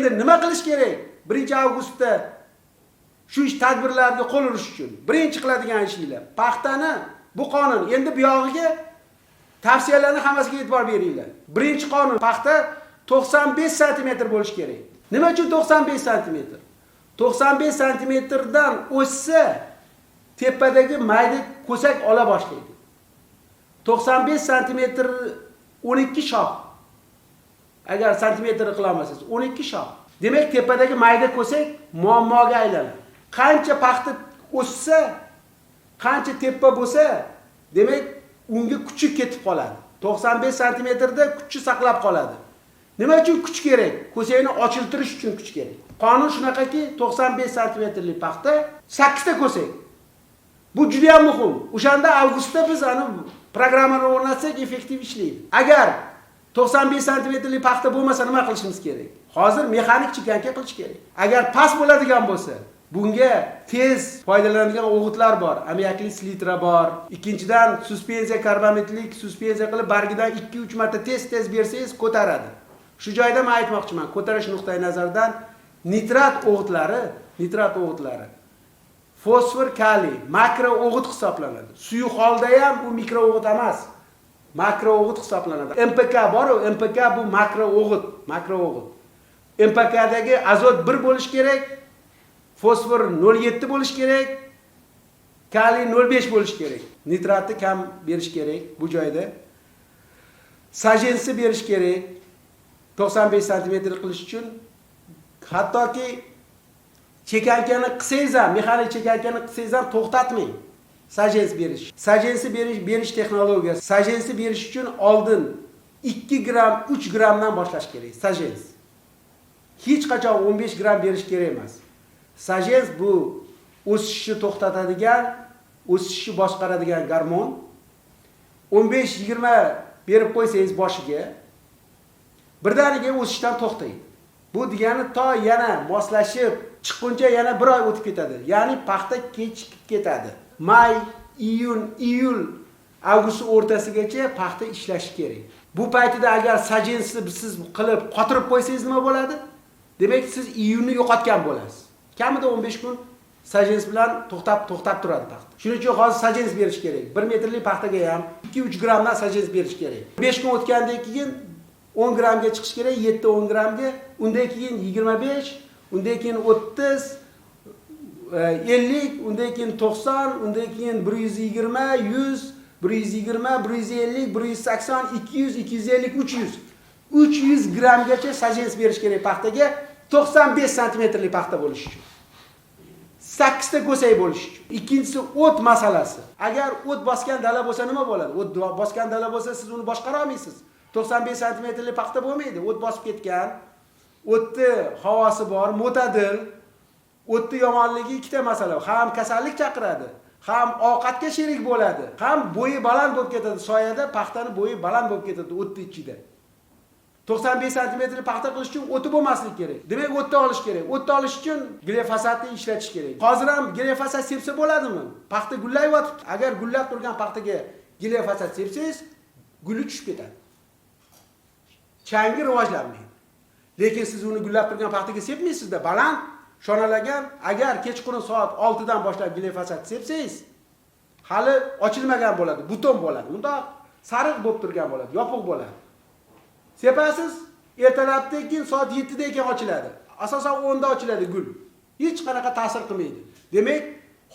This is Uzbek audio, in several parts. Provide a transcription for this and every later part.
Endi nima qilish kerak? 1-avgustda shu ish tadbirlarga qo'l urish uchun birinchi qiladigan ishinglar paxtani bu qonun endi bu yog'iga tavsiyalarni hammasiga e'tibor beringlar. Birinchi qonun paxta 95 sm bo'lish kerak. Nima uchun 95 sm? 95 santimetrdan o'ssa tepadagi mayda ko'sak ola boshlaydi. 95 santimetr 12 shox. Agar santimetr qila olmasangiz 12 shox. Demak, tepadagi mayda ko'sak muammoga aylanadi. Qancha paxta o'ssa, qancha tepa bo'lsa, demak, unga kuchi ketib qoladi. 95 santimetrda kuchi saqlab qoladi. Nima uchun kuch kerak? Ko'sakni ochiltirish uchun kuch kerak. Qonun shunaqaki, 95 santimetrlik paxta 8 ta ko'sak. Bu juda ham muhim. O'shanda avgustda biz ana programmani o'rnatsak effektiv ishlaydi. Agar 95 santimetrlik paxta bo'lmasa nima qilishimiz kerak? Hozir mexanik chekanka qilish kerak. Agar past bo'ladigan bo'lsa, bunga tez foydalanadigan o'g'itlar bor. Ammiakli silitra bor. Ikkinchidan suspenziya karbomitlik, suspenziya qilib bargidan 2-3 marta tez bersangiz ko'taradi. Shu joyda men aytmoqchiman, ko'tarish nuqtai nazaridan nitrat o'g'itlari fosfor, kaliy, makro o'g'it hisoblanadi. Suyuq holda ham bu mikro o'g'it emas. Makro o'g'it hisoblanadi. MPK bor, MPK bu makro o'g'it. MPKdagi azot 1 bo'lish kerak, fosfor 0.7 bo'lish kerak, kaliy 0.5 bo'lish kerak. Nitratni kam berish kerak bu joyda. Sajensi berish kerak. 95 sm qilish uchun hattoki chekankani qilsangiz ham, mexanik chekankani qilsangiz ham to'xtatmang. Sajens berish texnologiyasi. Sajensi berish uchun oldin 2 gram, 3 gramdan boshlash kerak. Sajens. Hech qachon 15 gram berish kerak emas. Sajens bu o'sishni to'xtatadigan, o'sishni boshqaradigan gormon. 15-20 berib qo'ysangiz boshiga birdaniga o'sishdan to'xtaydi. Bu degani to yana moslashib chiqquncha yana 1 oy o'tib ketadi. Ya'ni paxta kechikib ketadi. May, iyul, avgust o'rtasigacha paxta ishlashi kerak. Bu paytida agar sajensni siz qilib qotirib qo'ysangiz nima bo'ladi? Demak, siz iyulni yo'qotgan bo'lasiz. Kamida 15 kun sajens bilan to'xtab turadi paxta. Shuning uchun hozir sajens berish kerak. 1 metrlik paxtaga ham 2-3 gramdan sajens berish kerak. 5 kun o'tgandan keyin 10 gramga chiqish kerak, 7-10 gramga, undan keyin 25, undan keyin 30, 50, undan keyin 90, undan keyin 120, 100, 120, 150, 180, 200, 250, 300. 300 gramgacha sajens berish kerak paxtaga 95 santimetrlik paxta bo'lish uchun. 8 ta ko'sak bo'lish uchun. Ikkinchisi o't masalasi. Agar o't bosgan dala bo'lsa nima bo'ladi? O't bosgan dala bo'lsa siz uni boshqara olmaysiz. 95 santimetrlik paxta bo'lmaydi. O't bosib ketgan. O'tni havosi bor, mo'tadil. O'tni yomonligi ikkita masala. Ham kasallik chaqiradi, ham ovqatga sherik bo'ladi, ham bo'yi baland bo'lib ketadi. Soyada paxtani bo'yi baland bo'lib ketadi o'tni ichida. 95 santimetrlik paxta qilish uchun o'ti bo'lmasligi kerak. Demak, o'tni olish kerak. O'tni olish uchun glifosatni ishlatish kerak. Hozir ham glifosat sepsa bo'ladimi? Paxta gullayapti. Agar gullab turgan paxtaga glifosat sepsangiz, guli tushib ketadi. Changi rivojlanmaydi. Lekin siz uni gullab turgan paxtaga sepmaysizda, baland, shonalagan, agar kechqurun soat 6 dan boshlab glifosat sepsangiz, hali ochilmagan bo'ladi, buton bo'ladi. Unda sariq bo'lib turgan bo'ladi, yopiq bo'ladi. Sepasiz, ertalabdan keyin soat 7 da ekan ochiladi. Asosan 10 da ochiladi gul. Hech qanaqa ta'sir qilmaydi. Demak,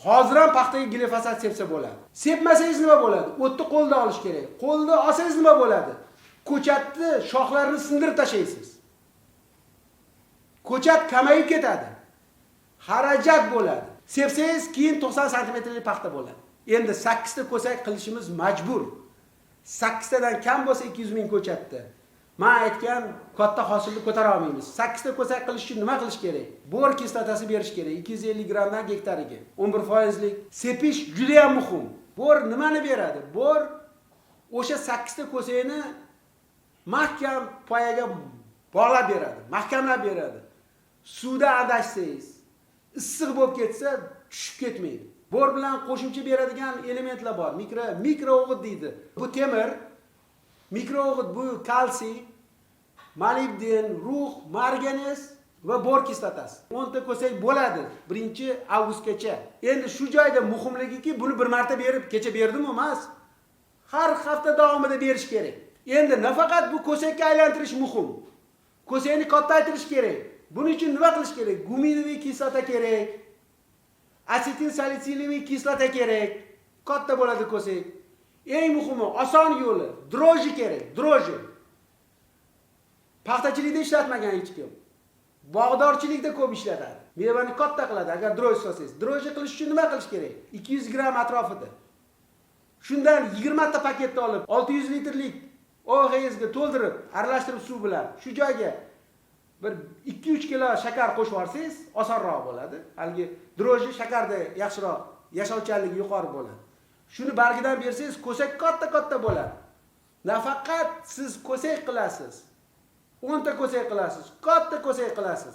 hozir ham paxtaga glifosat sepsa bo'ladi. Sepmasangiz nima bo'ladi? O'tni qo'lda olish kerak. Qo'lda olsangiz nima bo'ladi? Ko'chatni shoxlarini sindirib tashlaysiz. Ko'chat kamayib ketadi. Xarajat bo'ladi. Sepsangiz keyin 90 santimetrlik paxta bo'ladi. Endi 8 ta ko'sak qilishimiz majbur. 8 tadan kam bo'lsa 200 ming ko'chatda. Men aytgan katta hosilni ko'tara olmaymiz. 8 ta ko'sak qilish uchun nima qilish kerak? Bor kislotasi berish kerak 250 gramdan gektariga. 11%lik sepish juda ham muhim. Bor nimani beradi? Bor o'sha 8 ta ko'sakni mahkam poyaga bog'lab beradi, mahkamlab beradi. Suvda adashsangiz, issiq bo'lib ketsa, tushib ketmaydi. Bor bilan qo'shimcha beradigan elementlar bor. Mikro o'g'it deydi. Bu temir, mikro o'g'it bu kalsiy, molibden, rux, marganez, va bor kislotasi. 10 ta ko'sak bo'ladi 1-avgustgacha. Endi shu joyda muhimligiki, buni bir marta berib, kecha berdim emas. Har hafta davomida berish kerak. Endi nafaqat bu ko'sakka aylantirish muhim. Ko'sakni kattaytirish kerak. Buning uchun nima qilish kerak? Guminoviy kislota kerak. Asetil salitsiliy kislota kerak. Katta bo'ladi ko'sak. Eng muhimi oson yo'li droji kerak, droji. Paxtachilikda ishlatmagan hech kim. Bog'dorchilikda ko'p ishlatadi. Mevani katta qiladi agar droj solsangiz. Droji qilish uchun nima qilish kerak? 200 gram atrofida. Shundan 20 ta paketni olib, 600 litrlik og'izga to'ldirib, aralashtirib suv bilan shu joyga bir 2-3 kilo shakar qo'shib olsangiz, osonroq bo'ladi. Haligi droji shakarda yaxshiroq, yashovchanligi yuqori bo'ladi. Shuni bargidan bersangiz, ko'sak katta bo'ladi. Nafaqat siz ko'sak qilasiz. 10 ta ko'sak qilasiz, katta ko'sak qilasiz.